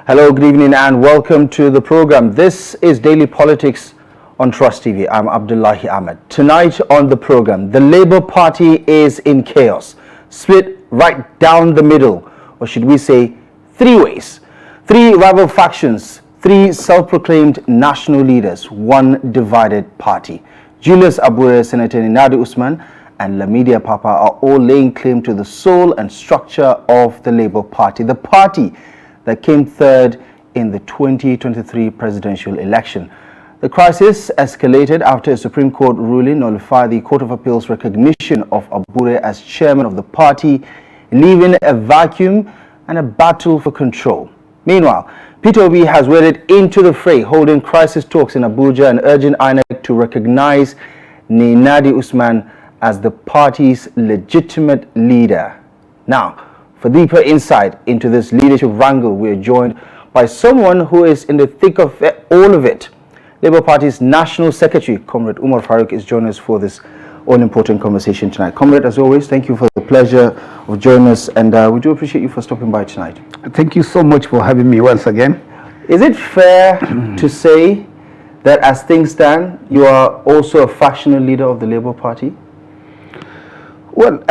Hello, good evening and welcome to the program. This is Daily Politics on Trust TV. I'm Abdullahi Ahmed. Tonight on the program, the Labour Party is in chaos, split right down the middle, or should we say three ways. Three rival factions, three self-proclaimed national leaders, one divided party. Julius Abure, Senator Ninadi Usman and Lamidia Papa are all laying claim to the soul and structure of the Labour Party, the party that came third in the 2023 presidential election. The crisis escalated after a Supreme Court ruling nullified the Court of Appeal's recognition of Abure as chairman of the party, leaving a vacuum and a battle for control. Meanwhile, Pito and Oti has waded into the fray, holding crisis talks in Abuja and urging INEC to recognize Ninadi Usman as the party's legitimate leader. Now, for deeper insight into this leadership wrangle, we are joined by someone who is in the thick of all of it. Labour Party's National Secretary, Comrade Umar Farouk, is joining us for this all-important conversation tonight. Comrade, as always, thank you for the pleasure of joining us, and we do appreciate you for stopping by tonight. Thank you so much for having me once again. Is it fair to say that as things stand, you are also a factional leader of the Labour Party? Well,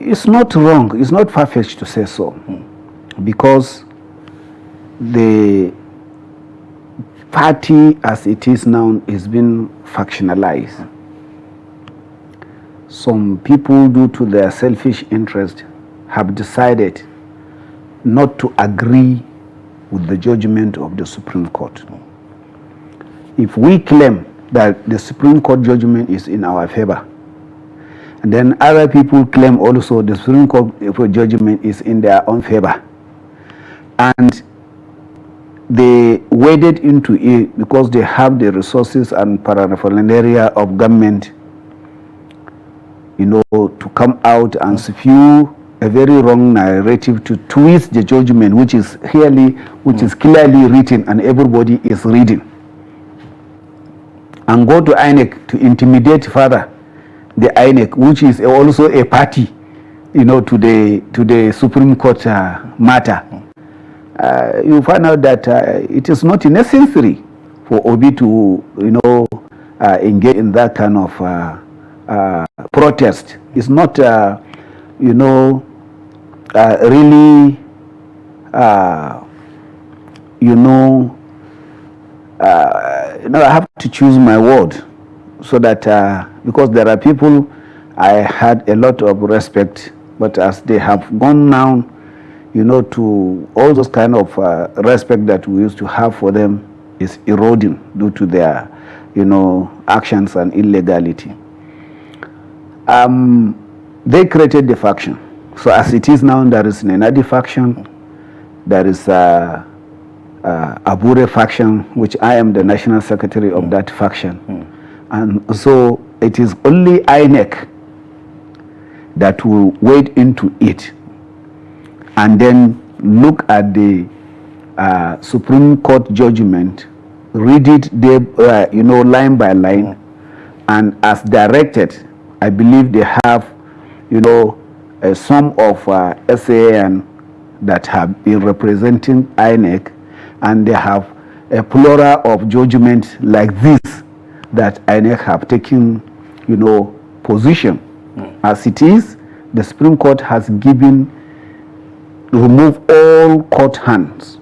it's not wrong, it's not far-fetched to say so, because the party as it is now is being factionalized. Some people, due to their selfish interest, have decided not to agree with the judgment of the Supreme Court. If we claim that the Supreme Court judgment is in our favor, and then other people claim also the Supreme Court judgment is in their own favor, and they waded into it because they have the resources and paraphernalia of government, to come out and spew a very wrong narrative to twist the judgment, which is clearly written and everybody is reading, and go to INEC to intimidate further the INEC, which is also a party, to the Supreme Court matter. You find out that it is not necessary for Obi to, engage in that kind of protest. It's not, really, I have to choose my word so that, because there are people I had a lot of respect, but as they have gone now, to all those kind of respect that we used to have for them is eroding due to their, actions and illegality. They created the faction. So as it is now, there is Ninadi faction, there is Abure faction, which I am the national secretary of that faction. And so it is only INEC that will wade into it and then look at the Supreme Court judgment, read it line by line, and as directed, I believe they have, a sum of SAN that have been representing INEC, and they have a plural of judgment like this that INEC have taken, position. As it is, the Supreme Court has remove all court hands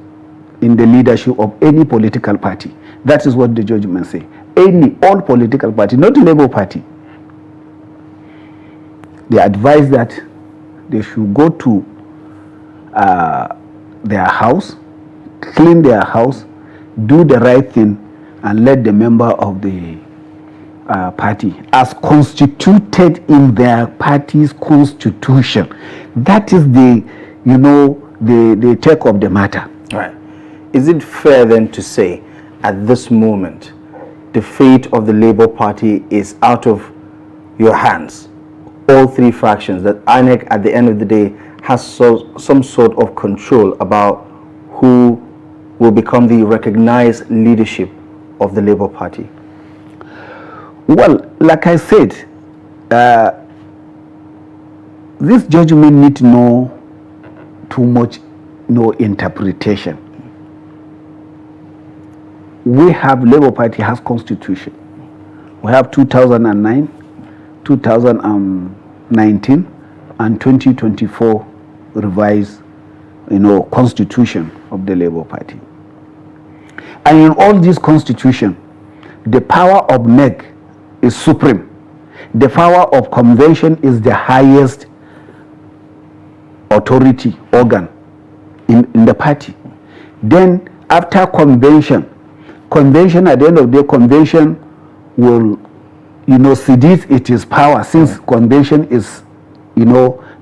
in the leadership of any political party. That is what the judgment say. All political party, not the Labour Party. They advise that they should go to their house, clean their house, do the right thing, and let the member of the party, as constituted in their party's constitution. That is the take of the matter. Right. Is it fair then to say, at this moment, the fate of the Labour Party is out of your hands? All three fractions, that INEC at the end of the day has some sort of control about who will become the recognized leadership of the Labour Party? Well, like I said, this judgment need to know too much interpretation. We have, Labour Party has constitution. We have 2009, 2019, and 2024 revised, constitution of the Labour Party. And in all these constitution, the power of NEC is supreme. The power of convention is the highest authority organ in the party. Then after convention at the end of the day, convention will cede its power, since convention is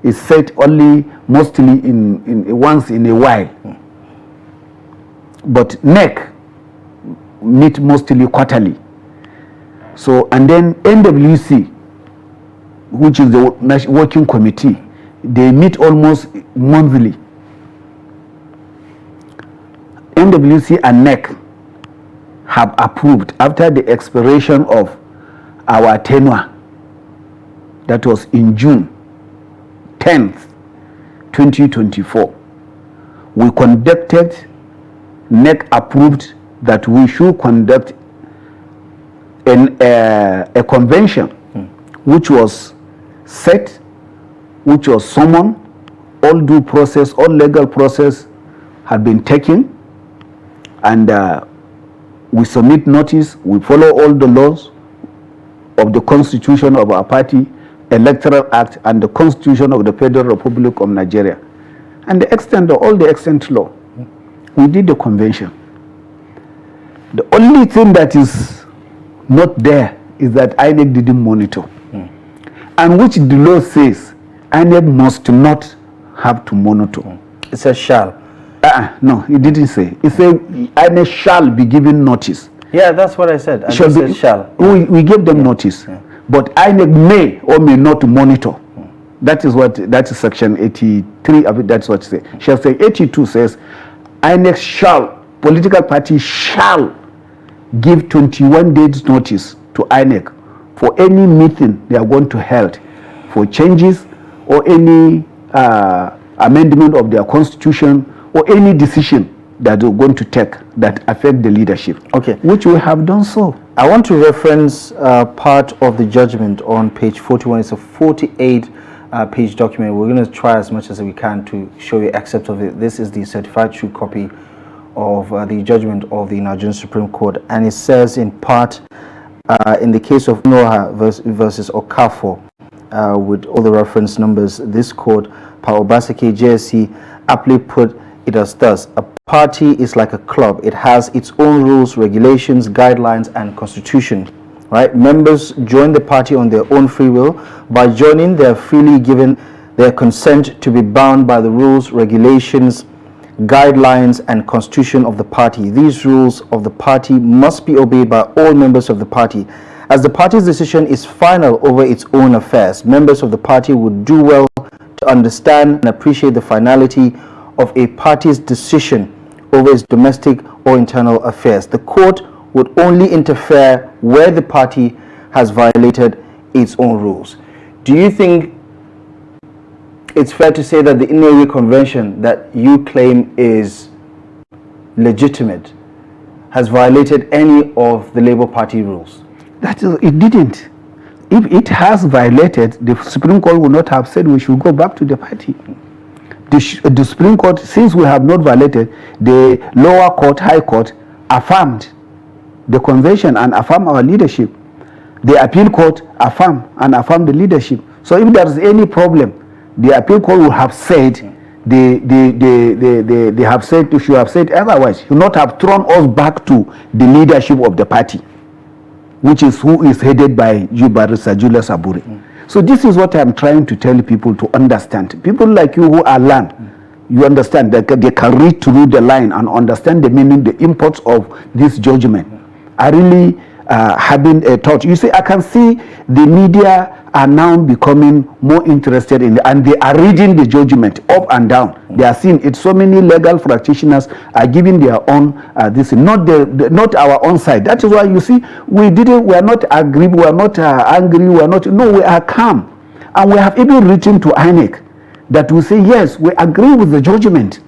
is set only mostly in once in a while. But NEC meet mostly quarterly. So, and then NWC, which is the working committee, they meet almost monthly. NWC and NEC have approved, after the expiration of our tenure, that was in June 10th, 2024, we conducted, NEC approved that we should conduct a convention which was set, which was summoned, all due process, all legal process had been taken, and we submit notice, we follow all the laws of the constitution of our party, Electoral Act, and the Constitution of the Federal Republic of Nigeria, and the extent of all the extent law. We did the convention. The only thing that is not there is that INEC didn't monitor, and which the law says INEC must not have to monitor. It says shall. No, it didn't say. It said INEC shall be given notice. Yeah, that's what I said. I said shall. We gave them notice, but INEC may or may not monitor. That is section 83 of it. That's what it says. Shall say 82 says INEC shall, political party shall give 21 days notice to INEC for any meeting they are going to hold for changes or any amendment of their constitution or any decision that they're going to take that affect the leadership. Okay. Which we have done so. I want to reference part of the judgment on page 41. It's a 48-page document. We're going to try as much as we can to show you excerpt of it. This is the certified true copy of the judgment of the Nigerian Supreme Court, and it says in part, in the case of Noah versus Okafor, with all the reference numbers, this court, Pa Obaseki JSC, aptly put it as thus: a party is like a club. It has its own rules, regulations, guidelines, and constitution. Right? Members join the party on their own free will. By joining, they are freely given their consent to be bound by the rules, regulations, guidelines, and constitution of the party. These rules of the party must be obeyed by all members of the party. As the party's decision is final over its own affairs, members of the party would do well to understand and appreciate the finality of a party's decision over its domestic or internal affairs. The court would only interfere where the party has violated its own rules. Do you think it's fair to say that the Inouye Convention that you claim is legitimate has violated any of the Labour Party rules? That is, it didn't. If it has violated, the Supreme Court would not have said we should go back to the party. The Supreme Court, since we have not violated, the lower court, high court, affirmed the convention and affirmed our leadership. The appeal court affirmed the leadership. So if there is any problem, the appeal court will have said, they have said, they should have said otherwise. Should not have thrown us back to the leadership of the party, which is who is headed by Barrister Julius Abure. So this is what I'm trying to tell people to understand. People like you who are learned, you understand that they can read through the line and understand the meaning, the imports of this judgment. I really having a thought. You see, I can see the media are now becoming more interested in and they are reading the judgment up and down. They are seeing it. So many legal practitioners are giving their own this, not our own side. That is why you see we are not aggrieved, we are not angry, we are calm, and we have even written to INEC that we say yes, we agree with the judgment.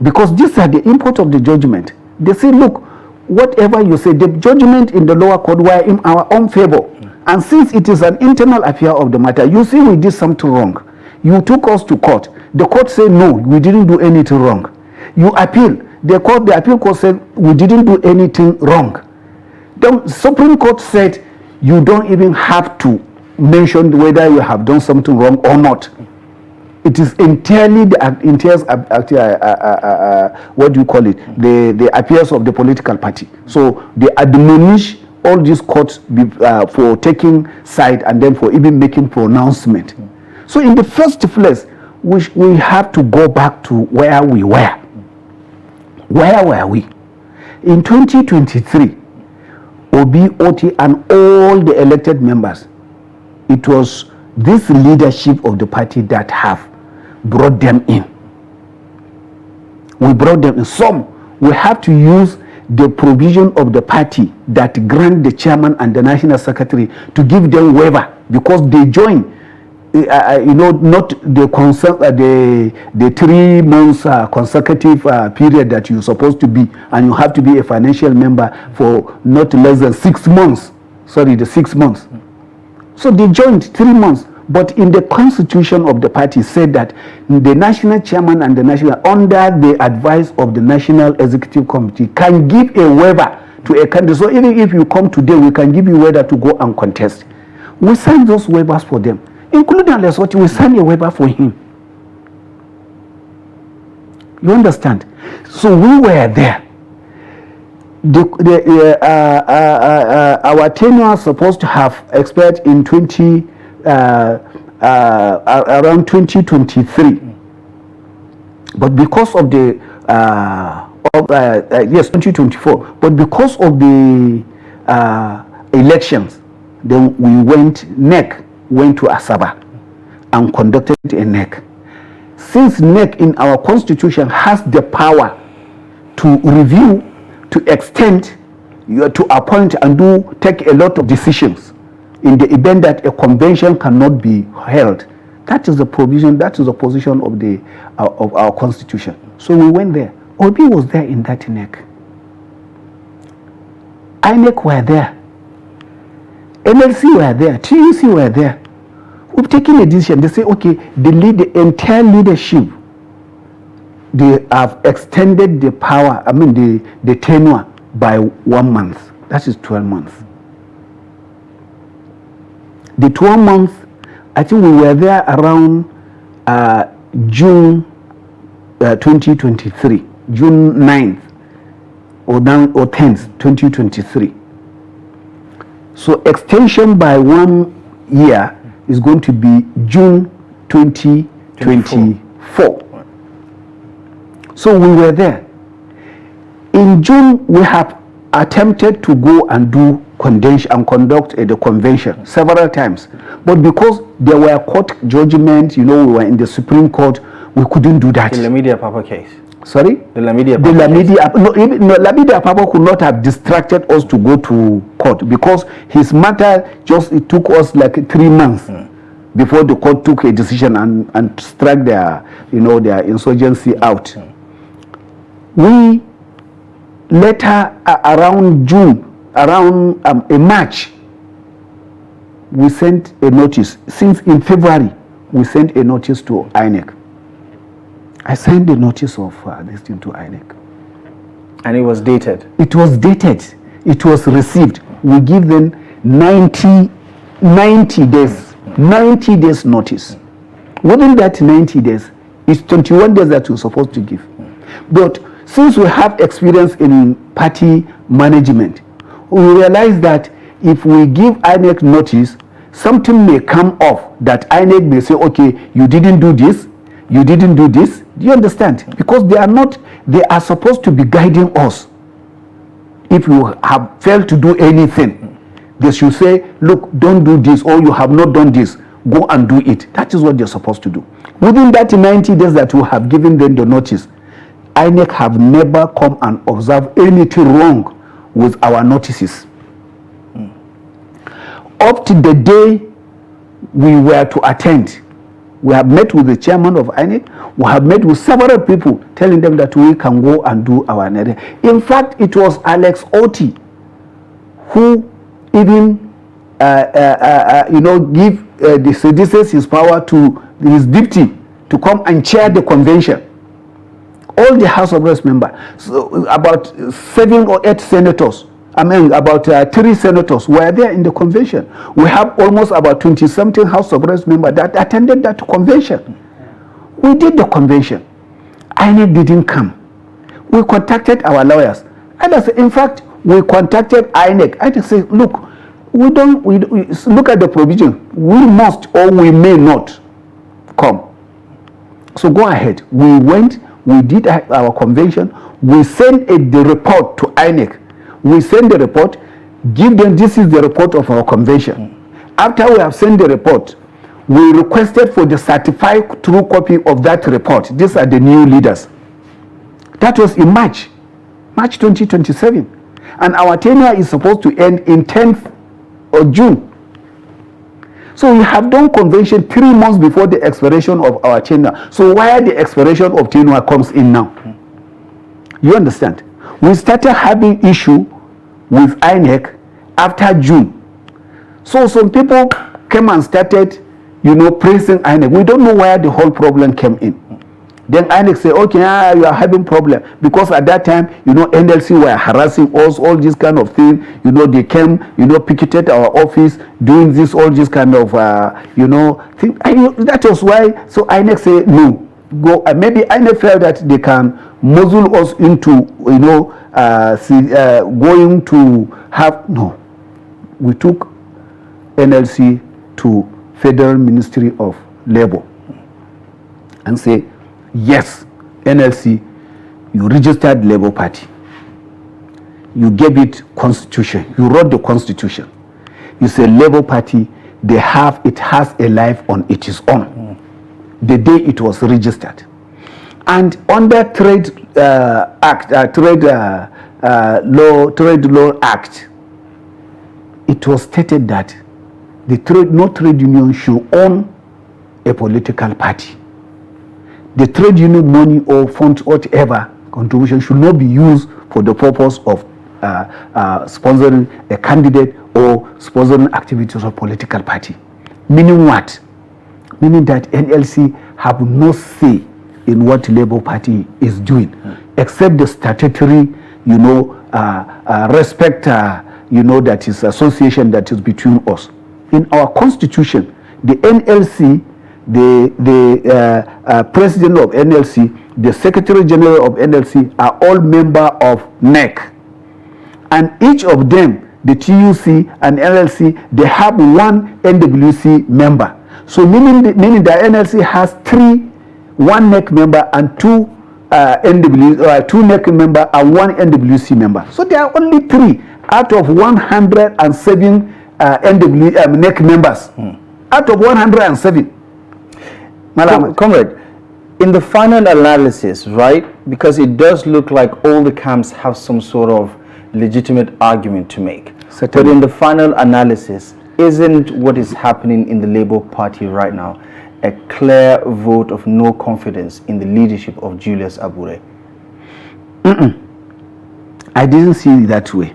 Because these are the import of the judgment. They say, look, whatever you say, the judgment in the lower court were in our own favor. And since it is an internal affair of the matter, you see we did something wrong. You took us to court. The court said, no, we didn't do anything wrong. You appeal. The appeal court said, we didn't do anything wrong. The Supreme Court said, you don't even have to mention whether you have done something wrong or not. It is entirely what do you call it? The affairs of the political party. So they admonish all these courts for taking side and then for even making pronouncement. So in the first place, we have to go back to where we were. Where were we? In 2023, Obi, Oti, and all the elected members, it was this leadership of the party that have brought them in. We brought them in. Some, we have to use the provision of the party that grant the chairman and the national secretary to give them waiver because they join. Not the 3 months consecutive period that you're supposed to be, and you have to be a financial member for not less than 6 months. Sorry, the 6 months. So they joined 3 months. But in the constitution of the party said that the national chairman and the national, under the advice of the national executive committee, can give a waiver to a candidate. So even if you come today, we can give you a waiver to go and contest. We signed those waivers for them, including Lesotho. We signed a waiver for him. You understand? So we were there. Our tenure was supposed to have expired in around 2023, but because of the 2024, but because of the elections, then we went to Asaba and conducted a NEC. Since NEC in our constitution has the power to review, to extend, to appoint and take a lot of decisions in the event that a convention cannot be held. That is the provision, that is the position of our constitution. So we went there. Obi was there in that NEC. INEC were there. NLC were there. TUC were there. We've taken a decision. They say, okay, the entire leadership, they have extended the power, the tenure by 1 month. That is 12 months. The 12 months, I think we were there around June 2023, June 9th or 10th, 2023. So extension by 1 year is going to be June 2024. So we were there. In June, we have attempted to go and do convention and conduct the convention several times, but because there were court judgments, we were in the Supreme Court, we couldn't do that. The Lamidi Apapa case. Sorry? The Lamidi Apapa could not have distracted us to go to court because his matter it took us like 3 months before the court took a decision and struck their insurgency out. We later around June, around March, we sent a notice. Since in February, we sent a notice to INEC. I sent the notice of this thing to INEC. And it was dated? It was dated. It was received. We give them 90 days. 90 days notice. Within that 90 days, it's 21 days that we're supposed to give. But since we have experience in party management, we realize that if we give INEC notice, something may come off that INEC may say, okay, you didn't do this, you didn't do this. Do you understand? Because they are supposed to be guiding us. If you have failed to do anything, they should say, look, don't do this, or you have not done this, go and do it. That is what they're supposed to do. Within that 90 days that we have given them the notice, INEC have never come and observed anything wrong with our notices. Up to the day we were to attend, We have met with the chairman of INEC. We have met with several people telling them that we can go and do our analysis. In fact, it was Alex Oti who even give the seditious his power to his deputy to come and chair the convention. All the House of Reps members, so about 7 or 8 senators, about 3 senators were there in the convention. We have almost about 20-something House of Reps members that attended that convention. We did the convention. INEC didn't come. We contacted our lawyers. And in fact, we contacted INEC. INEC said, look, we look at the provision. We must or we may not come. So go ahead. We went, we did our convention. We sent the report to INEC. We send the report, give them, this is the report of our convention. After we have sent the report, we requested for the certified true copy of that report. These are the new leaders. That was in March 2027. And our tenure is supposed to end in 10th of June. So we have done convention 3 months before the expiration of our tenure. So why the expiration of tenure comes in now? You understand? We started having issue with INEC after June. So some people came and started, praising INEC. We don't know where the whole problem came in. Then INEC say, okay, you are having problem. Because at that time, NLC were harassing us, all this kind of thing. They came, picketed our office, doing this, all this kind of, thing. That was why, so INEC say, no. Go. Maybe INEC felt that they can muzzle us into, going to have, no. We took NLC to Federal Ministry of Labor and say, yes, NLC, you registered Labour Party. You gave it constitution. You wrote the constitution. You say Labour Party, it has a life on its own. The day it was registered. And under Trade Law Act, it was stated that no trade union should own a political party. The trade union money or funds, whatever contribution, should not be used for the purpose of sponsoring a candidate or sponsoring activities of political party. Meaning what? Meaning that NLC have no say in what Labour Party is doing, except the statutory, respect, that is association that is between us. In our constitution, the NLC, the president of NLC, the secretary general of NLC are all members of NEC. And each of them, the TUC and NLC, they have one NWC member. So meaning the NLC has 1 NEC member and 2 NEC member and 1 NWC member. So there are only 3 out of 107 NEC members. Out of 107. Comrade, in the final analysis, right, because it does look like all the camps have some sort of legitimate argument to make. Certainly. But in the final analysis, isn't what is happening in the Labour Party right now a clear vote of no confidence in the leadership of Julius Abure? I didn't see it that way,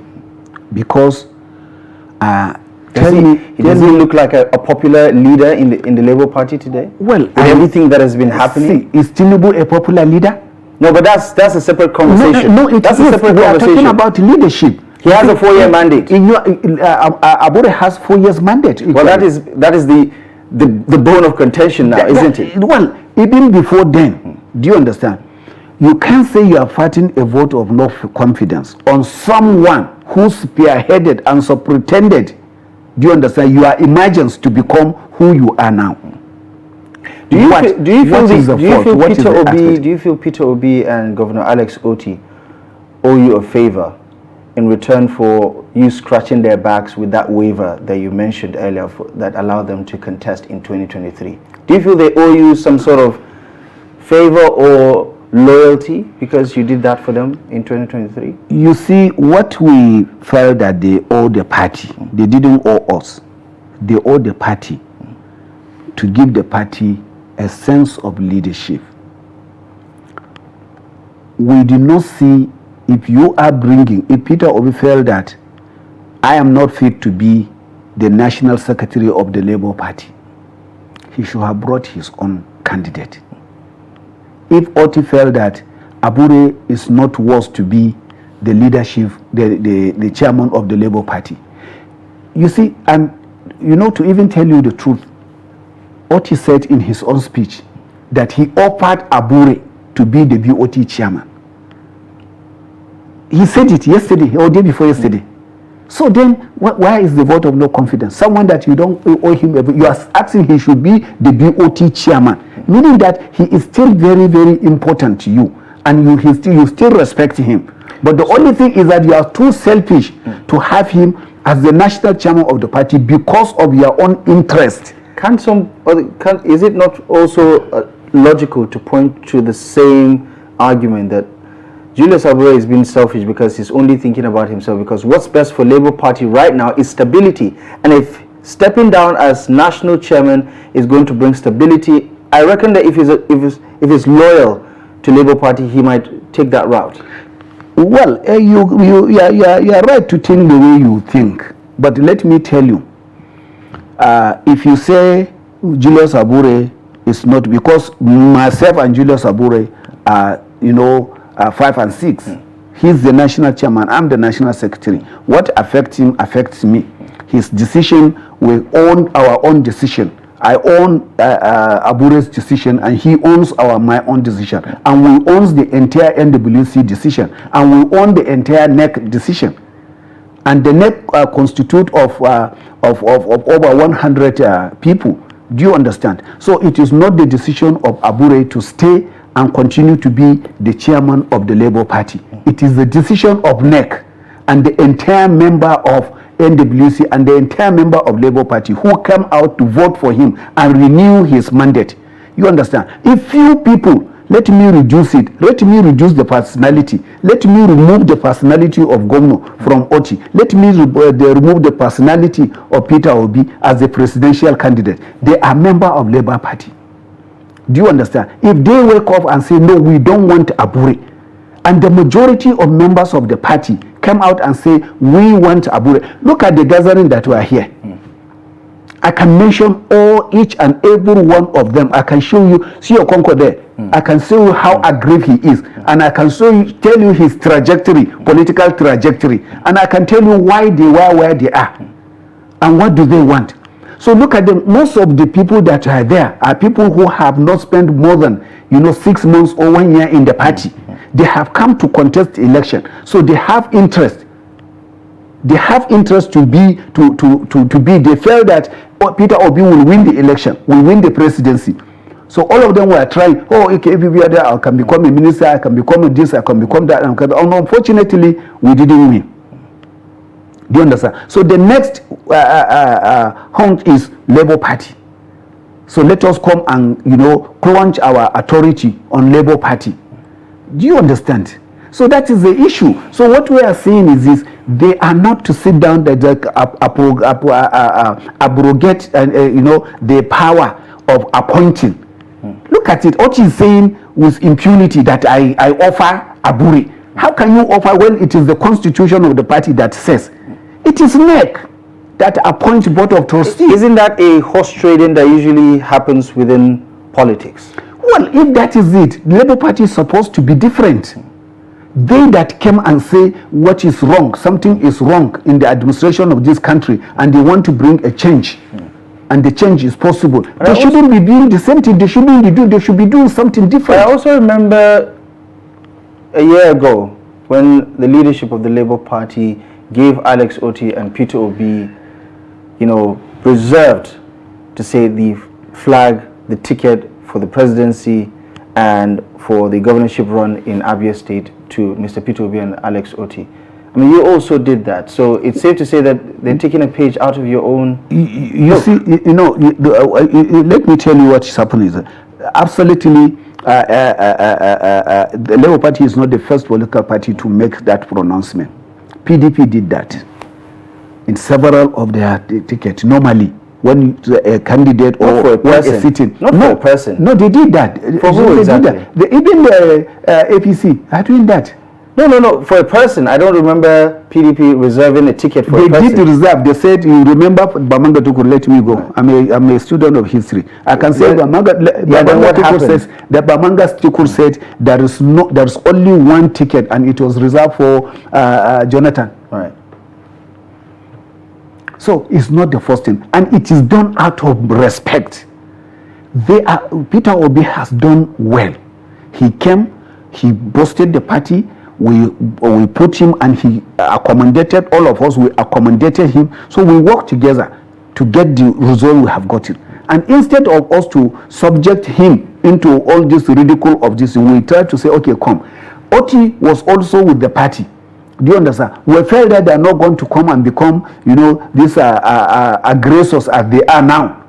because does he look like a popular leader in the Labour Party today? Well, everything that has been happening. Is Tinubu a popular leader? No, but that's a separate conversation. No, that's a separate conversation. We are talking about leadership. He has a 4-year mandate. Abure has 4 years mandate. Well, that is the bone of contention now, isn't it? Well, even before then, do you understand? You can't say you are fighting a vote of no confidence on someone who spearheaded and so pretended, do you understand, you are imagined to become who you are now. Do you feel Pito Obi and Governor Alex Oti owe you a favor in return for you scratching their backs with that waiver that you mentioned earlier that allowed them to contest in 2023? Do you feel they owe you some sort of favor or loyalty because you did that for them in 2023? You see, what we felt that they owe the party, they didn't owe us. They owe the party to give the party a sense of leadership. We do not see, if you are bringing, if Peter Obi felt that I am not fit to be the national secretary of the Labour Party, he should have brought his own candidate. If Oti felt that Abure is not worth to be the leadership, the chairman of the Labour Party, you see, and you know, to even tell you the truth, Oti said in his own speech that he offered Abure to be the BOT chairman. He said it yesterday or day before yesterday. So then, why is the vote of no confidence? Someone that you don't owe him, you are asking he should be the BOT chairman, meaning that he is still very, very important to you, and you still respect him. But the only thing is that you are too selfish to have him as the national chairman of the party because of your own interest. Is it not also logical to point to the same argument that Julius Abure is being selfish because he's only thinking about himself, because what's best for Labour Party right now is stability, and if stepping down as national chairman is going to bring stability, I reckon that if he's loyal to Labour Party, he might take that route. Well, you are right to think the way you think, but let me tell you, if you say Julius Abure is not, because myself and Julius Abure are, 5 and 6. He's the national chairman, I'm the national secretary. What affects him affects me. His decision, we own our own decision. I own Abure's decision, and he owns my own decision, and we own the entire NWC decision, and we own the entire NEC decision, and the NEC constitute of over 100 people. Do you understand? So it is not the decision of Abure to stay and continue to be the chairman of the Labour Party. It is the decision of NEC and the entire member of NWC and the entire member of Labour Party who come out to vote for him and renew his mandate. You understand? If few people, let me reduce it, let me reduce the personality, let me remove the personality of Governor from Oti, let me remove the personality of Peter Obi as the presidential candidate. They are member of Labour Party. Do you understand? If they wake up and say, no, we don't want Abure, and the majority of members of the party come out and say, we want Abure. Look at the gathering that we are here. I can mention each and every one of them. I can show you, see your Concord there. I can show you how aggrieved he is. And I can tell you his trajectory, political trajectory. And I can tell you why they were where they are. And what do they want? So look at them. Most of the people that are there are people who have not spent more than 6 months or 1 year in the party. They have come to contest the election, so they have interest. They have interest to be. They felt that Peter Obi will win the election, will win the presidency. So all of them were trying. Oh, okay, everywhere there, I can become a minister, I can become this, I can become that. And unfortunately, we didn't win. Do you understand? So the next hunt is Labour Party. So let us come and crunch our authority on Labour Party. Do you understand? So that is the issue. So what we are saying is this: they are not to sit down that abrogate the power of appointing. Look at it. What is saying with impunity that I offer Abure. How can you offer when it is the constitution of the party that says it is NEC that appoints board of trustees? Isn't that a horse trading that usually happens within politics? Well, if that is it, the Labour Party is supposed to be different. They that came and say what is wrong, something is wrong in the administration of this country, and they want to bring a change, and the change is possible. They shouldn't be doing the same thing. They should be doing something different. I also remember a year ago when the leadership of the Labour Party gave Alex Oti and Pito Obi, reserved to say the flag, the ticket for the presidency and for the governorship run in Abia State to Mr. Pito Obi and Alex Oti. I mean, you also did that, so it's safe to say that they're taking a page out of your own. You see, let me tell you what is happening. Absolutely, the Labour Party is not the first political party to make that pronouncement. PDP did that in several of their tickets. Normally, when a candidate not or for a when person. a sitting. Not for a person. No, they did that. For who exactly? Even the APC are doing that. No. For a person, I don't remember PDP reserving a ticket for a person. They did reserve. They said, you remember, Bamanga Tukur let me go. Right. I'm a student of history. I can say Bamanga Tukur says that Bamanga Tukur said there's only one ticket and it was reserved for Jonathan. Right. So it's not the first thing, and it is done out of respect. Peter Obi has done well. He came, he boosted the party. We put him, and he accommodated all of us. We accommodated him, so we worked together to get the result we have gotten. And instead of us to subject him into all this ridicule of this, we tried to say, okay, come. Oti was also with the party. Do you understand? We felt that they are not going to come and become, these aggressors as they are now.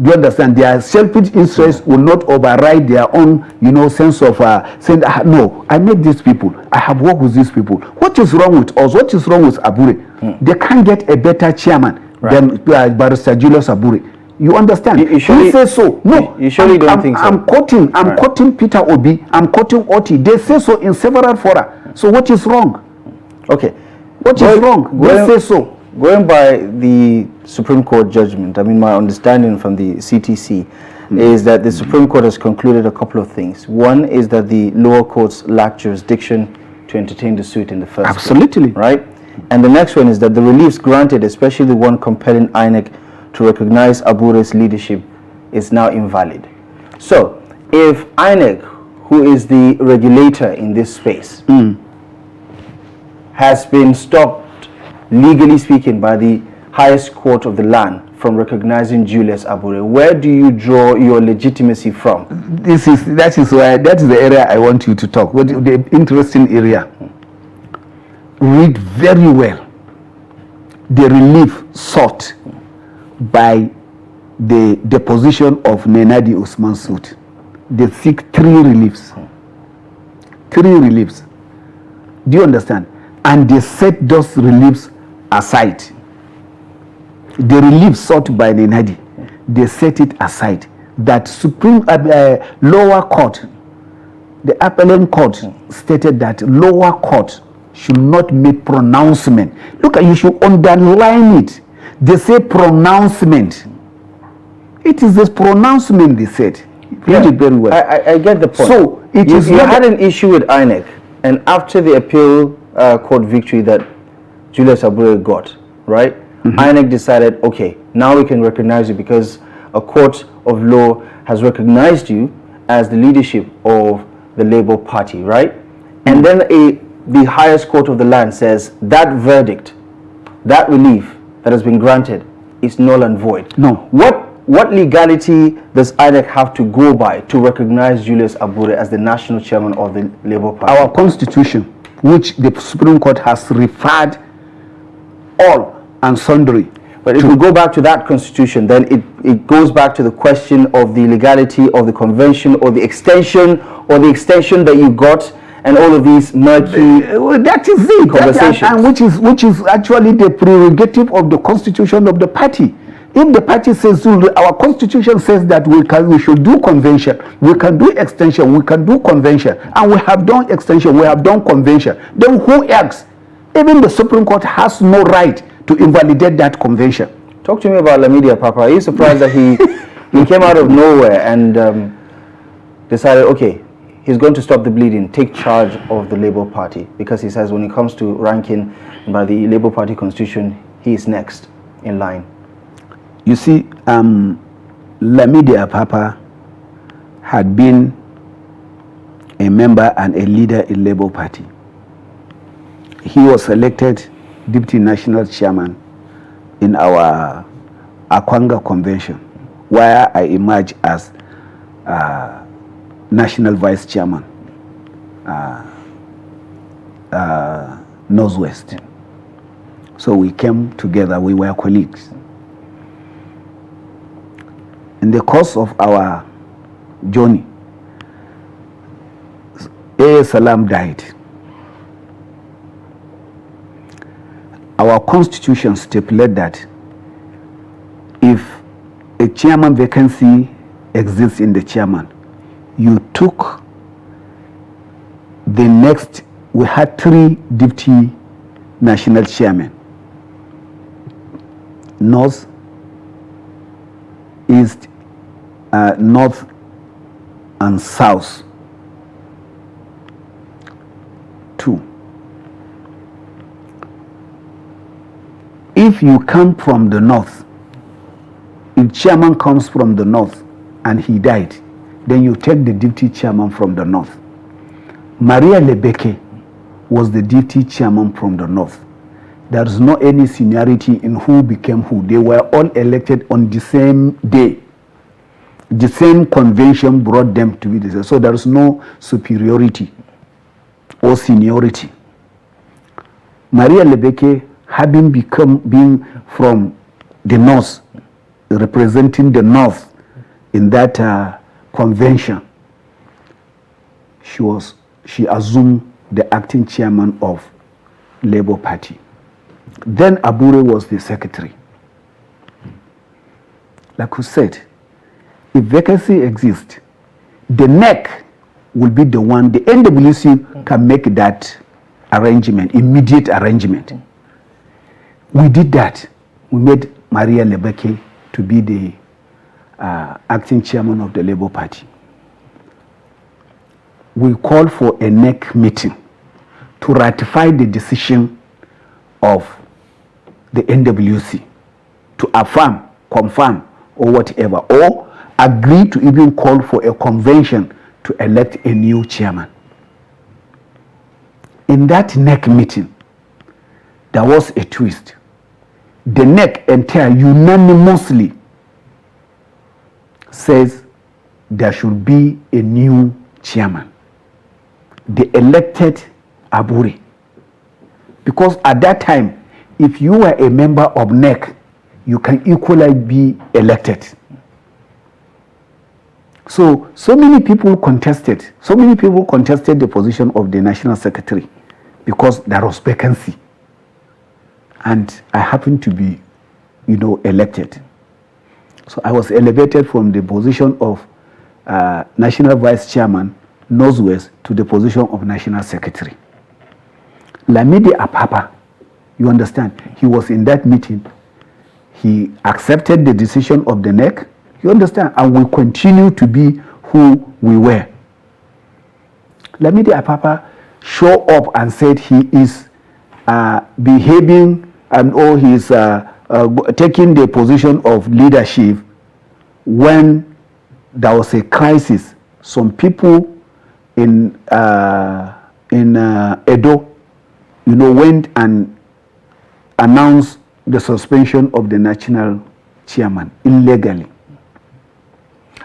Do you understand? Their selfish interests will not override their own, sense of saying, no, I met these people. I have worked with these people. What is wrong with us? What is wrong with Abure? They can't get a better chairman than Barrister Julius Abure. You understand? You say so. No, you surely don't think so. I'm quoting Peter Obi. I'm quoting Oti. They say so in several fora. So what is wrong? Okay. What is wrong? They say so. Going by the Supreme Court judgment, I mean, my understanding from the CTC is that the Supreme Court has concluded a couple of things. One is that the lower courts lack jurisdiction to entertain the suit in the first place. Absolutely. Right? And the next one is that the reliefs granted, especially the one compelling INEC to recognize Abure's leadership, is now invalid. So, if INEC, who is the regulator in this space, has been stopped, legally speaking, by the highest court of the land from recognizing Julius Abure, where do you draw your legitimacy from? That is the area I want you to talk. The interesting area. Read very well the relief sought by the deposition of Nenadi Usman suit. They seek three reliefs. Do you understand? And they set those reliefs aside. The relief sought by Nenadi, they set it aside. That Supreme lower court, the appellate court stated that lower court should not make pronouncement. Look, you should underline it. They say pronouncement. It is this pronouncement they said. Read it very well. I get the point. So you had an issue with INEC, and after the appeal court victory that Julius Abure got, right? INEC decided, okay, now we can recognize you because a court of law has recognized you as the leadership of the Labour Party, right? And then the highest court of the land says that verdict, that relief that has been granted is null and void. No. What legality does INEC have to go by to recognize Julius Abure as the national chairman of the Labour Party? Our constitution, which the Supreme Court has referred all and sundry. But if we go back to that constitution, then it goes back to the question of the legality of the convention or the extension that you got, and all of these murky that is it. conversations. And which is actually the prerogative of the constitution of the party. If the party says so, our constitution says that we should do convention, we can do extension, we can do convention, and we have done extension, we have done convention. Then who else? Even the Supreme Court has no right to invalidate that convention. Talk to me about Lamidia, Papa. Are you surprised that he came out of nowhere and decided, okay, he's going to stop the bleeding, take charge of the Labour Party, because he says when it comes to ranking by the Labour Party constitution, he is next in line? You see, Lamidia Papa had been a member and a leader in Labour Party. He was elected Deputy National Chairman in our Akwanga Convention, where I emerged as National Vice Chairman, Northwest. So we came together, we were colleagues. In the course of our journey, A. Salam died. Our constitution stipulates that if a chairman vacancy exists in the chairman, you took the next, we had 3 deputy national chairmen, North, East, North and South. 2. If you come from the North, if chairman comes from the North and he died, then you take the deputy chairman from the North. Maria Lebeke was the deputy chairman from the North. There is no any seniority in who became who. They were all elected on the same day. The same convention brought them to be the same. So there is no superiority or seniority. Maria Lebeke, having being from the North, representing the North in that convention, she assumed the acting chairman of Labour Party. Then Abure was the secretary. Like we said, if vacancy exists, the NEC will be the one, the NWC can make that arrangement, immediate arrangement. We did that. We made Maria Lebeke to be the acting chairman of the Labour Party. We called for a NEC meeting to ratify the decision of the NWC, to affirm, confirm, or whatever, or agree to even call for a convention to elect a new chairman. In that NEC meeting, there was a twist. The NEC entire unanimously says there should be a new chairman. They elected Abure. Because at that time, if you were a member of NEC, you can equally be elected. So many people contested the position of the national secretary because there was vacancy. And I happened to be, elected. So I was elevated from the position of national vice chairman, Northwest, to the position of national secretary. Lamidi Apapa, you understand, he was in that meeting. He accepted the decision of the NEC, you understand, and we continue to be who we were. Lamidi Apapa showed up and said he is behaving and he's taking the position of leadership when there was a crisis. Some people in Edo, went and announced the suspension of the national chairman illegally.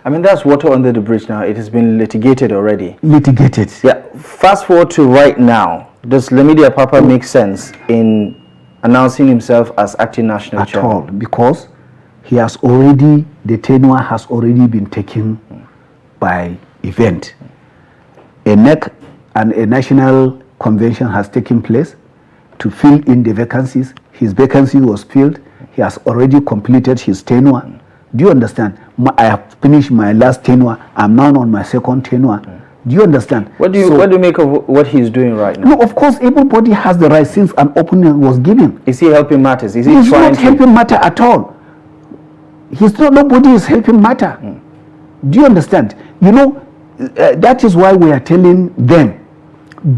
I mean, that's water under the bridge now. It has been litigated already. Litigated. Yeah. Fast forward to right now. Does Lamidi Apapa make sense in announcing himself as acting national chairman? At all, because he has already, the tenure has already been taken by event. A NEC and a national convention has taken place to fill in the vacancies. His vacancy was filled. He has already completed his tenure. Do you understand? I have finished my last tenure. I'm now on my second tenure. Do you understand? What do you make of what he's doing right now? No, of course, everybody has the right since an opening was given. Is he helping matters? Is he He's trying not helping matter at all. Nobody is helping matter. Do you understand? That is why we are telling them,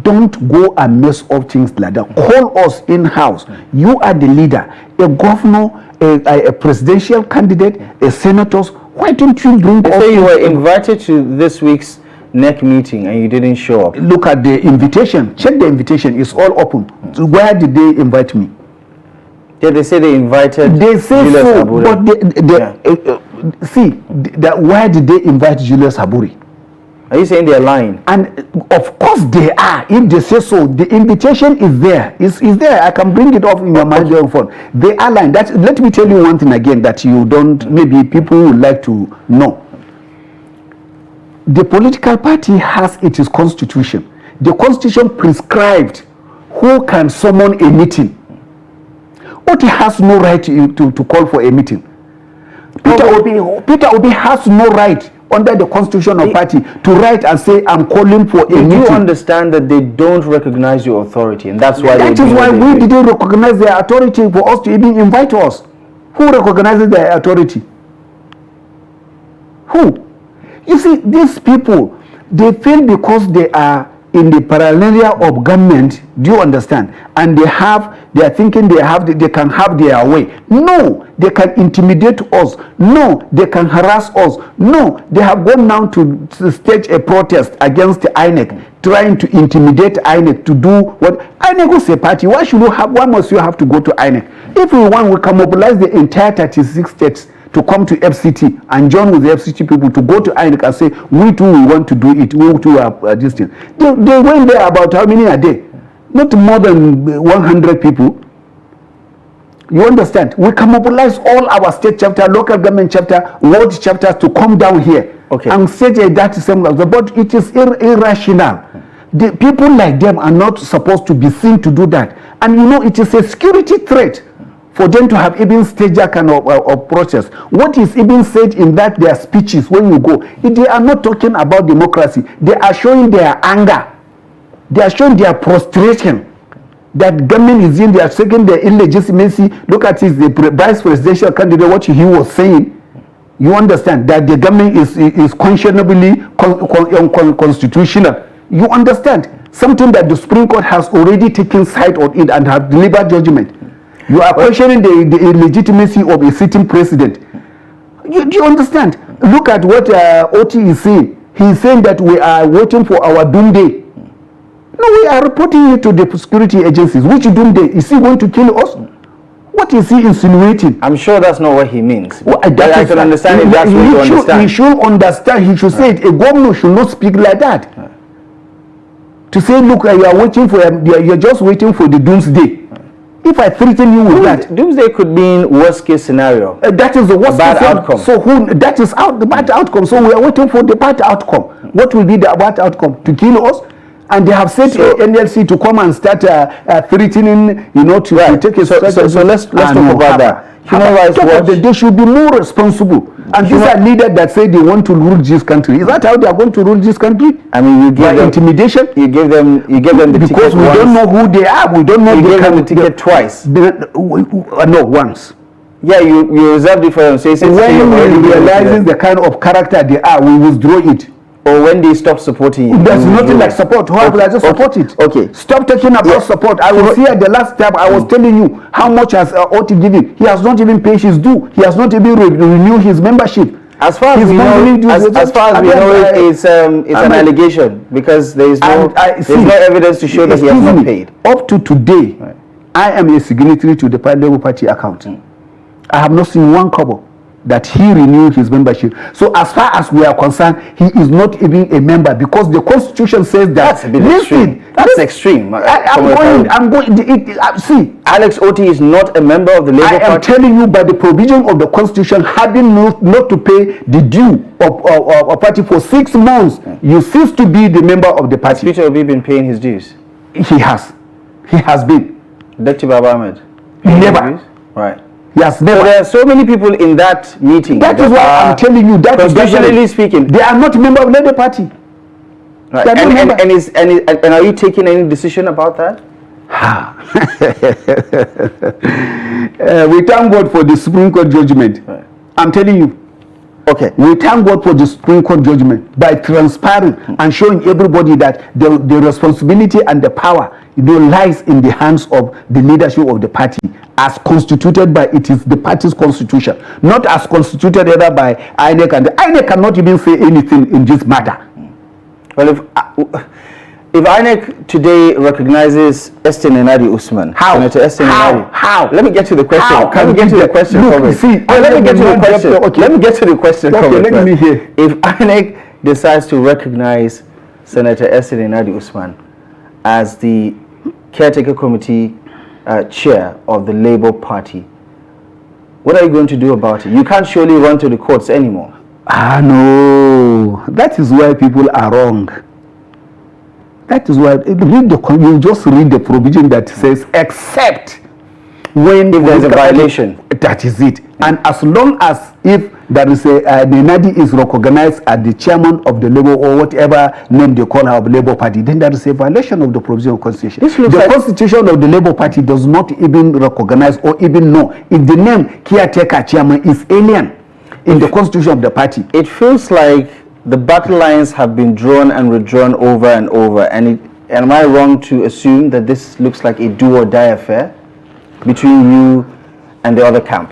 don't go and mess up things like that. Call us in-house. You are the leader, a governor, a presidential candidate, a senator. Why don't you bring up? You were invited to this week's NEC meeting and you didn't show up. Look at the invitation. Check the invitation. It's all open. So where did they invite me? Yeah, they say they invited. They say Julius so, Abure. But why did they invite Julius Abure? Are you saying they're lying? And of course they are. If they say so, the invitation is there. It's there. I can bring it off in your mobile phone. They are lying. Let me tell you one thing again that you don't, maybe people would like to know. The political party has its constitution. The constitution prescribed who can summon a meeting. Oti has no right to call for a meeting. Peter Obi has no right under the constitution of party to write and say, I'm calling for a meeting. You understand that they don't recognize your authority, and that's why that is why we didn't recognize their authority for us to even invite us. Who recognizes their authority? Who? You see, these people, they feel because they are in the paranoia of government, do you understand? And they are thinking they can have their way. No, they can intimidate us. No, they can harass us. No, they have gone now to stage a protest against the INEC, trying to intimidate INEC to do what? INEC is a party. Why must you have to go to INEC? If we want, we can mobilize the entire 36 states to come to FCT and join with the FCT people to go to INEC and say, we too we want to do it, we too are this thing. They went there about how many a day? Not more than 100 people. You understand? We can mobilize all our state chapter, local government chapter, world chapters to come down here and say that same, but it is irrational. The people like them are not supposed to be seen to do that. And you know, it is a security threat for them to have even staged that kind of process. What is even said in that their speeches when you go, they are not talking about democracy. They are showing their anger. They are showing their frustration that government is in. They are taking their illegitimacy. Look at the vice presidential candidate, what he was saying. You understand that the government is questionably unconstitutional. You understand something that the Supreme Court has already taken side on it and have delivered judgment. You are questioning the illegitimacy of a sitting president. Do you understand? Look at what Oti is saying. He is saying that we are waiting for our doomsday. No, we are reporting it to the security agencies. Which doomsday? Is he going to kill us? What is he insinuating? I'm sure that's not what he means. Well, I can understand if that's what you understand. He should understand. He should say it. A governor should not speak like that. To say, look, you are waiting for, you're just waiting for the doomsday. If I threaten you with that, doomsday could mean worst case scenario. That is the worst bad outcome. So that is the bad outcome. So we are waiting for the bad outcome. What will be the bad outcome? To kill us? And they have said NLC to come and start threatening, to take a so let's talk about that. Human Rights Watch. They should be more responsible. And these are leaders that say they want to rule this country. Is that how they are going to rule this country? I mean, you give them intimidation. You give them the because ticket we once. don't know who they are. We don't know. You gave them the ticket twice. No, once. Yeah, you reserved it for them. So when we realize the kind of character they are, we withdraw it. Or when they stop supporting you. There's nothing like support. However, I just support it. Okay. Stop talking about support. I was here the last time. I was telling you how much has Oti given. He has not even paid his due. He has not even renewed his membership. As far as we know, as far as we know, it's an allegation because there is no evidence to show that he has not paid. Up to today, I am a signatory to the Labour Party account. I have not seen one kobo that he renewed his membership. So as far as we are concerned, he is not even a member because the constitution says that. That's a bit extreme. That's extreme. I'm going. See, Alex Oti is not a member of the Labour Party. I am telling you by the provision of the constitution, having not to pay the due of a party for 6 months, you cease to be the member of the party. Has Pito Obi been paying his dues? He has. He has been. Dr. Baba Ahmed? Never. Right. Yes, so there are so many people in that meeting. That is why I'm telling you that constitutionally speaking, they are not a member of the Labour Party. Right. And are you taking any decision about that? We thank God for the Supreme Court judgment. Right. I'm telling you. Okay. We thank God for the Supreme Court judgment by transparent and showing everybody that the responsibility and the power lies in the hands of the leadership of the party as constituted by it is the party's constitution, not as constituted either by INEC, and the INEC cannot even say anything in this matter. Well, if INEC today recognizes Senator Usman, Senator Nenadi, how? Let me get to the question. Let me get to the question. Let me get to the question. Okay, let me hear. If INEC decides to recognize Senator Nenadi Usman as the caretaker committee chair of the Labour Party, what are you going to do about it? You can't surely run to the courts anymore. No, that is why people are wrong. That is why you just read the provision that says except when if there's a violation. That is it. And as long as if there is a Nenadi is recognized as the chairman of the Labour or whatever name they call her of Labour Party, then there is a violation of the provision of Constitution. The Constitution of the Labour Party does not even recognize or even know if the name caretaker chairman is alien in the Constitution of the party. It feels like the battle lines have been drawn and redrawn over and over. And am I wrong to assume that this looks like a do or die affair between you and the other camp?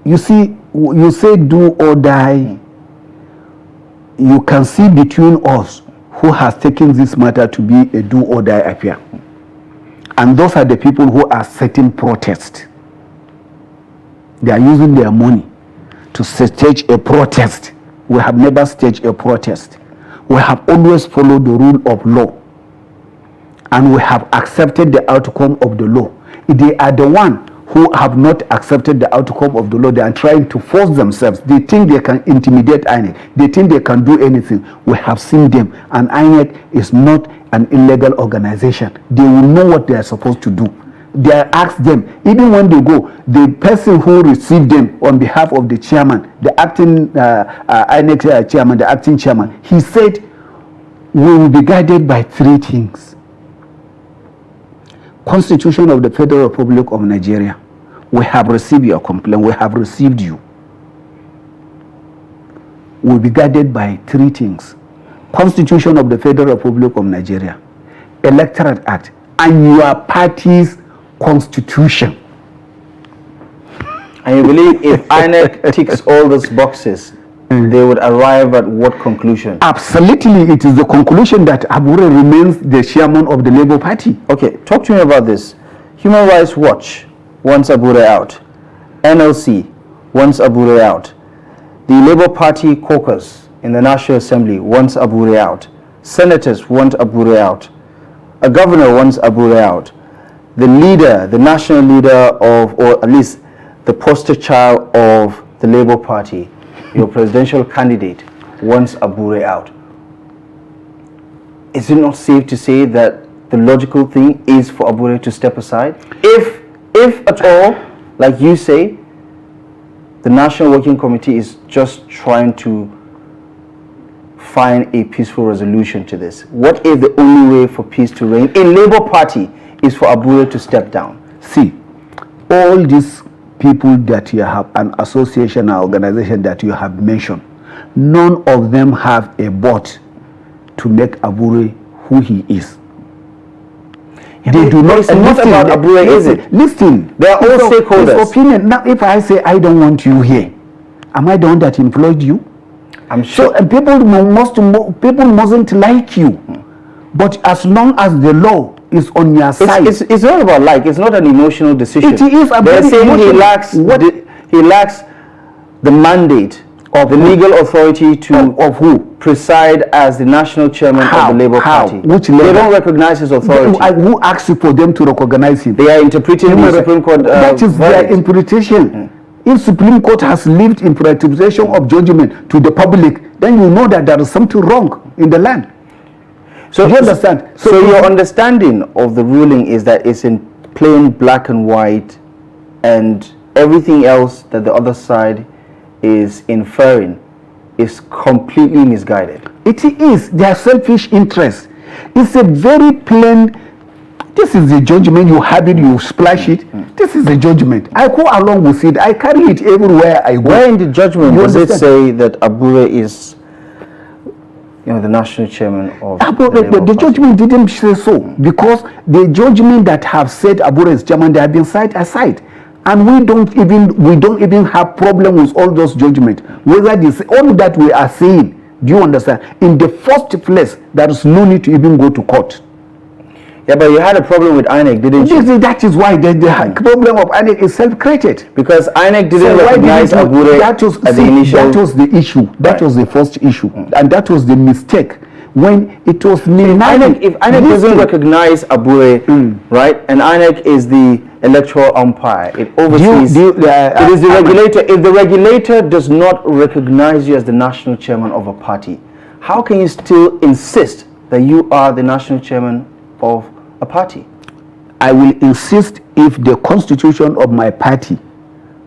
You see, you say do or die. You can see between us who has taken this matter to be a do or die affair. And those are the people who are setting protest. They are using their money to stage a protest. We have never staged a protest. We have always followed the rule of law. And we have accepted the outcome of the law. They are the one who have not accepted the outcome of the law. They are trying to force themselves. They think they can intimidate INEC. They think they can do anything. We have seen them. And INEC is not an illegal organization. They will know what they are supposed to do. They ask them, even when they go, the person who received them on behalf of the chairman, the acting INEC chairman, the acting chairman, he said, we will be guided by three things. Constitution of the Federal Republic of Nigeria. We have received your complaint. We have received you. We will be guided by three things. Constitution of the Federal Republic of Nigeria, Electoral Act, and your party's constitution. And you believe if INEC ticks all those boxes, they would arrive at what conclusion? Absolutely, it is the conclusion that Abure remains the chairman of the Labour Party. Okay, talk to me about this. Human Rights Watch wants Abure out. NLC wants Abure out. The Labour Party caucus in the National Assembly wants Abure out. Senators want Abure out. A governor wants Abure out. The leader, the national leader of, or at least the poster child of the Labour Party, your presidential candidate, wants Abure out. Is it not safe to say that the logical thing is for Abure to step aside? If at all, like you say, the National Working Committee is just trying to find a peaceful resolution to this. What if the only way for peace to reign in Labour Party is for Abure to step down? See, all these people that you have, an association or organization that you have mentioned, none of them have a vote to make Abure who he is. Yeah, they do not. It's not about Abure, is it? Listen, they are all stakeholders. His opinion. Now, if I say I don't want you here, am I the one that employed you? I'm sure. So people mustn't like you, but as long as the law is on your side, it's not about like. It's not an emotional decision. It is. They're saying he lacks the mandate of the legal authority to of who preside as the national chairman of the Labour Party. Which level? They don't recognize his authority. Who asked for them to recognize him? They are interpreting the Supreme Court. That is their interpretation. If Supreme Court has lived interpretation of judgment to the public, then you know that there is something wrong in the land. So you understand? So your understanding of the ruling is that it's in plain black and white, and everything else that the other side is inferring is completely misguided. It is their selfish interest. It's a very plain. This is the judgment. You have it, you splash it. This is the judgment. I go along with it. I carry it everywhere I go. Where in the judgment does it say that Abure is, the national chairman of the judgment didn't say so, because the judgment that have said Abure is chairman, they have been set aside. And we don't even have problem with all those judgments. Whether this all that we are saying, do you understand? In the first place, there is no need to even go to court. Yeah, but you had a problem with INEC, didn't you? That is why the problem of INEC is self-created. Because INEC didn't recognize Abure at the initial. That was the issue. That was the first issue, and that was the mistake. When it was if INEC doesn't recognize Abure, right, and INEC is the electoral umpire, it oversees. It is the regulator. If the regulator does not recognize you as the national chairman of a party, how can you still insist that you are the national chairman of a party? I will insist if the constitution of my party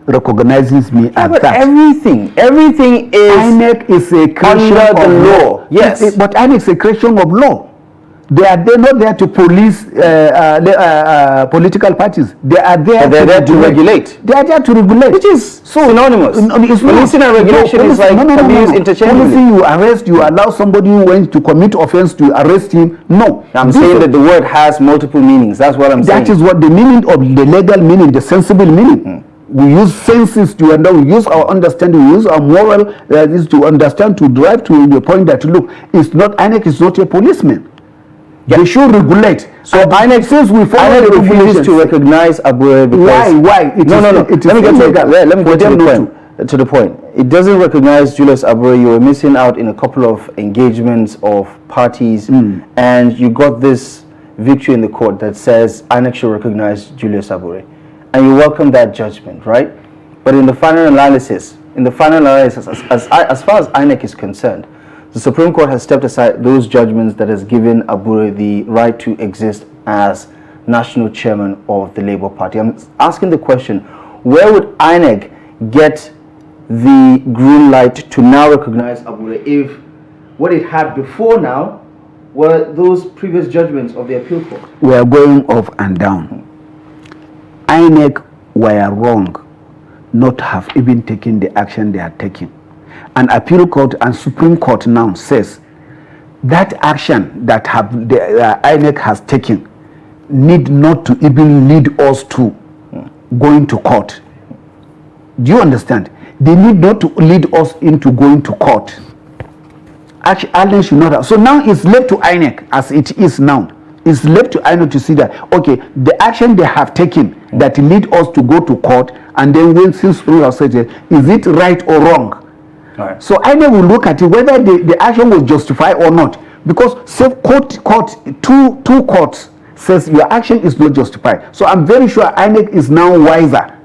recognizes me as but that. Everything is INEC is a creation under the of law. Yes. But INEC is a creation of law. They're not there to police political parties. They are there, to regulate. They are there to regulate. Which is so synonymous. It's Policing and regulation is like abuse interchangeably. Policing, you arrest, you allow somebody who went to commit offense to arrest him. No. I'm saying that the word has multiple meanings. That's what I'm saying. That is what the meaning of the legal meaning, the sensible meaning. We use senses to understand, we use our understanding, we use our moral is to understand, to drive to the point that, look, it's not, INEC is not a policeman. They should regulate. So INEC says we follow the regulations to recognize Abure because why? No. Let me get to the point. It doesn't recognize Julius Abure. You were missing out in a couple of engagements of parties, and you got this victory in the court that says INEC should recognize Julius Abure, and you welcome that judgment, right? But in the final analysis, as far as INEC is concerned, the Supreme Court has stepped aside those judgments that has given Abure the right to exist as national chairman of the Labour Party. I'm asking the question, where would INEC get the green light to now recognize Abure if what it had before now were those previous judgments of the appeal court? We are going up and down. INEC were wrong not to have even taken the action they are taking. And appeal court and Supreme Court now says that action that the INEC has taken need not to even lead us to going to court. Do you understand? They need not to lead us into going to court. Actually, INEC should not have. So now it's left to INEC as it is now. It's left to INEC to see that, okay, the action they have taken that lead us to go to court, and then when since Supreme Court said, is it right or wrong? Right. So INEC will look at it whether the action was justified or not, because two courts says your action is not justified. So I'm very sure INEC is now wiser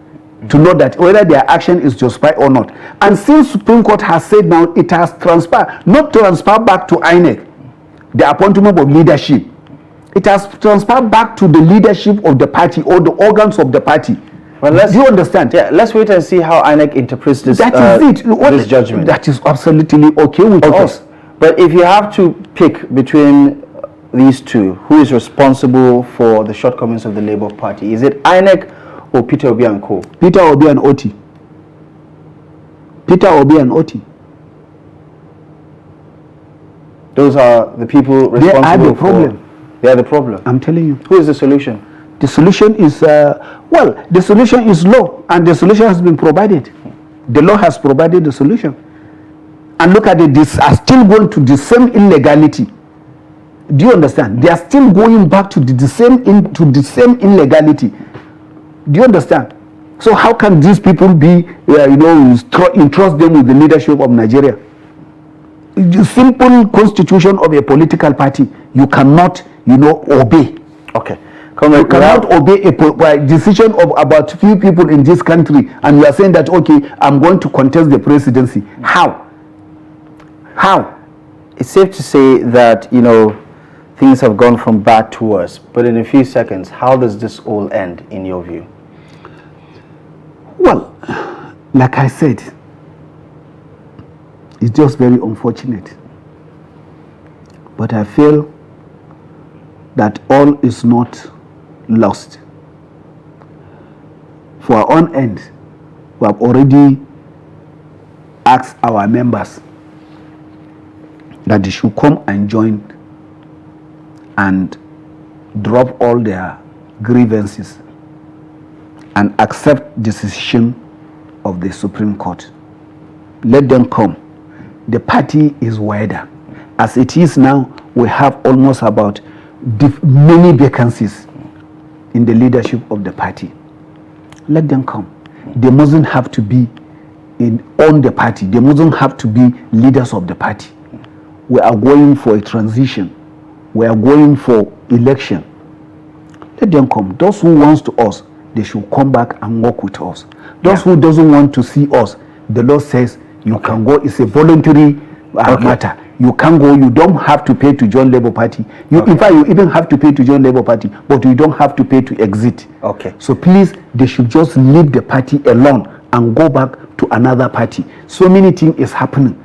to know that whether their action is justified or not. And since Supreme Court has said now it has transferred, not transferred back to INEC, the appointment of leadership, it has transferred back to the leadership of the party or the organs of the party. Well, do you understand? Yeah, let's wait and see how INEC interprets this. That is it. This judgment. That is absolutely okay with us. But if you have to pick between these two, who is responsible for the shortcomings of the Labour Party? Is it INEC or Pito Obi and Co? Pito Obi and Oti. Pito Obi and Oti. Those are the people responsible. They are the problem. They are the problem. I'm telling you. Who is the solution? The solution is, the solution is law, and the solution has been provided. The law has provided the solution. And look at it, these are still going to the same illegality. Do you understand? They are still going back to the same illegality. Do you understand? So how can these people be, entrust them with the leadership of Nigeria? The simple constitution of a political party, you cannot, obey. Okay. You cannot obey a decision of about few people in this country, and you are saying that, okay, I'm going to contest the presidency. How? It's safe to say that, things have gone from bad to worse. But in a few seconds, how does this all end, in your view? Well, like I said, it's just very unfortunate. But I feel that all is not lost. For our own end, we have already asked our members that they should come and join and drop all their grievances and accept the decision of the Supreme Court. Let them come. The party is wider. As it is now, we have almost about many vacancies in the leadership of the party. Let them come. They mustn't have to be on the party. They mustn't have to be leaders of the party. We are going for a transition. We are going for election. Let them come. Those who wants to us, they should come back and work with us. Those who doesn't want to see us, the law says you can go. It's a voluntary matter. You can go, you don't have to pay to join Labour Party. In fact, you even have to pay to join Labour Party, but you don't have to pay to exit. Okay. So please, they should just leave the party alone and go back to another party. So many things is happening.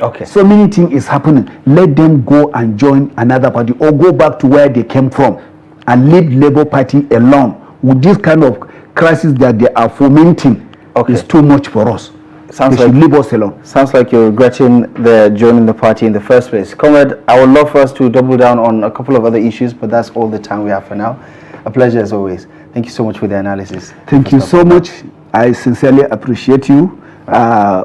Okay. So many things is happening. Let them go and join another party or go back to where they came from and leave Labour Party alone. With this kind of crisis that they are fomenting, is too much for us. Sounds they should leave us alone. Sounds like you're regretting joining the party in the first place. Comrade, I would love for us to double down on a couple of other issues, but that's all the time we have for now. A pleasure as always. Thank you so much for the analysis. Thank you so much. I sincerely appreciate you.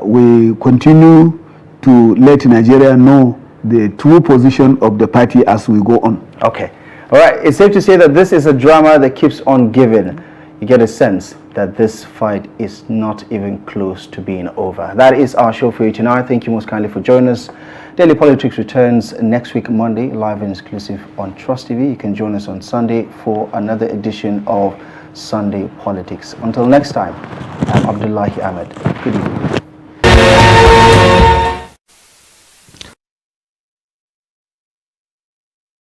We continue to let Nigeria know the true position of the party as we go on. Okay. All right. It's safe to say that this is a drama that keeps on giving. You get a sense that this fight is not even close to being over. That is our show for you tonight. Thank you most kindly for joining us. Daily Politics returns next week, Monday, live and exclusive on Trust TV. You can join us on Sunday for another edition of Sunday Politics. Until next time, I'm Abdullahi Ahmed. Good evening.